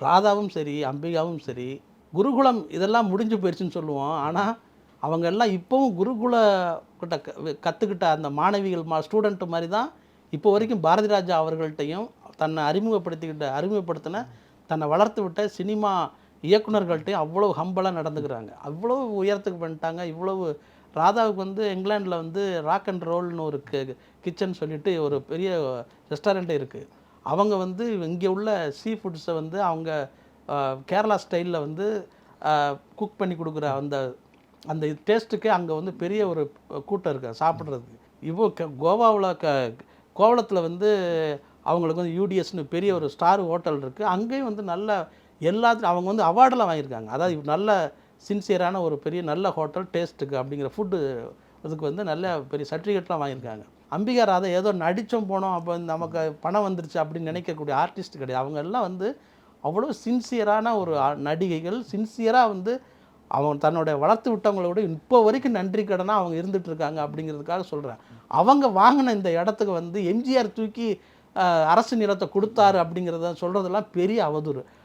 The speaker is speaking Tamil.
ராதாவும் சரி, அம்பிகாவும் சரி, குருகுலம் இதெல்லாம் முடிஞ்சு போயிடுச்சுன்னு சொல்லுவோம். ஆனால் அவங்க எல்லாம் இப்போவும் குருகுல கிட்ட கற்றுக்கிட்ட அந்த மாணவிகள் ஸ்டூடெண்ட் மாதிரி தான் இப்போ வரைக்கும் பாரதி ராஜா அவர்கள்ட்டையும் தன்னை அறிமுகப்படுத்தின தன்னை வளர்த்து விட்ட சினிமா இயக்குனர்கள்ட்டையும் அவ்வளோ ஹம்பலாக நடந்துக்கிறாங்க. அவ்வளோ உயரத்துக்கு பண்ணிட்டாங்க. இவ்வளவு ராதாவுக்கு வந்து இங்கிலாண்டில் வந்து ராக் அண்ட் ரோல்னு ஒரு கிச்சன் சொல்லிட்டு ஒரு பெரிய ரெஸ்டாரண்ட்டே இருக்குது. அவங்க வந்து இங்கே உள்ள சீ ஃபுட்ஸை வந்து அவங்க கேரளா ஸ்டைலில் வந்து குக் பண்ணி கொடுக்குற அந்த அந்த டேஸ்ட்டுக்கே அங்கே வந்து பெரிய ஒரு கூட்டம் இருக்குது சாப்பிட்றதுக்கு. கோவாவில் கோவளத்தில் வந்து அவங்களுக்கு வந்து யூடிஎஸ்னு பெரிய ஒரு ஸ்டார் ஹோட்டல் இருக்குது. அங்கேயும் வந்து நல்ல எல்லாத்துலையும் அவங்க வந்து அவார்டெலாம் வாங்கியிருக்காங்க. அதாவது நல்ல சின்சியரான ஒரு பெரிய நல்ல ஹோட்டல் டேஸ்ட்டுக்கு அப்படிங்கிற ஃபுட்டு அதுக்கு வந்து நல்ல பெரிய சர்டிஃபிகேட்லாம் வாங்கியிருக்காங்க. அம்பிகா ராதா ஏதோ நடித்தோம் போனோம் அப்போ நமக்கு பணம் வந்துருச்சு அப்படின்னு நினைக்கக்கூடிய ஆர்டிஸ்ட் கிடையாது. அவங்க எல்லாம் வந்து அவ்வளோ சின்சியரான ஒரு நடிகைகள். சின்சியராக வந்து அவங்க தன்னுடைய வளர்த்து விட்டவங்கள விட இப்போ வரைக்கும் நன்றி கடனாக அவங்க இருந்துகிட்ருக்காங்க அப்படிங்கிறதுக்காக சொல்கிறேன். அவங்க வாங்கின இந்த இடத்துக்கு வந்து எம்ஜிஆர் தூக்கி அரசு நிலத்தை கொடுத்தாரு அப்படிங்கிறத சொல்கிறதெல்லாம் பெரிய அவதூறு.